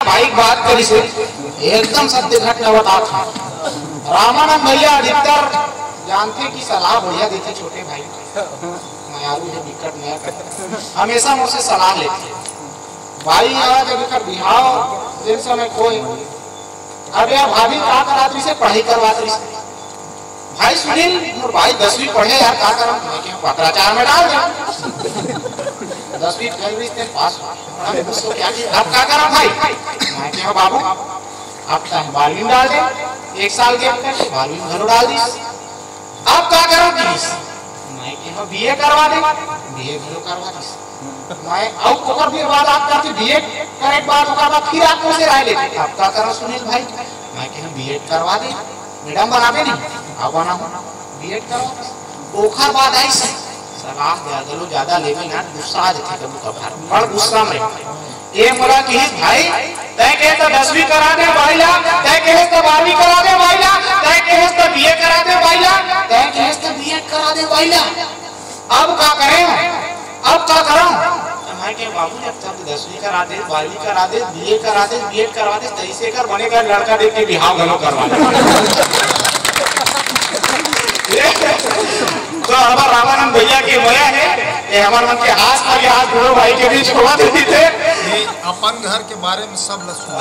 भाई बात करी से एकदम सत्य घटना बताता हूँ। रामानंद भैया अधिकतर जानते कि सलाह बढ़िया देते छोटे भाई, मायारू है विकट नया कर हमेशा मुझसे सलाह लेते भाई। आज अगर बिहाव दिन समय कोई अब यार भाभी का करा से पढ़ाई करवा रही भाई सुनील और भाई 10वीं पढ़े यार का करा पत्राचार में डाल दिया 10वीं पास क्या अब क्या करा भाई मैं क्या बाबू अब 12वीं डाल दे 1 साल के अंदर 12वीं घरों डाल दी अब क्या करो प्लीज मैं क्या बीए करवा दे बीए घरों करवा दी मैं अब ओकर फिर बाद आप करते बीए करे बाद ओकर बाद फिर आप मुझसे राय लेते अब क्या करो सुनील भाई मैं क्या बीएड करवा दे मैडम बना दे नहीं अब बना बीएड करवा ओखर बाद आई सलाह दे ज्यादा लेवे ना गुस्सा आ जाती कभी कभार बड़ गुस्सा में ये मोला कि भाई तय के तो 10वीं करा दे भाईला तय के तो 12वीं करा दे भाईला तय के तो बीए करा दे भाईला तय के तो बीएड करा दे भाईला अब क्या करें अब क्या करूं मैं के बाबू जब तक 10वीं करा दे 12वीं करा दे बीए करा दे बीएड करवा दे तैसे कर बनेगा लड़का देख के बिहाव घलो करवा तो हमारा रामानंद भैया की मोया है ये हमारे मन के हाथ दोनों भाई के बीच छोड़ा देती थे अपन घर के बारे में सब लसून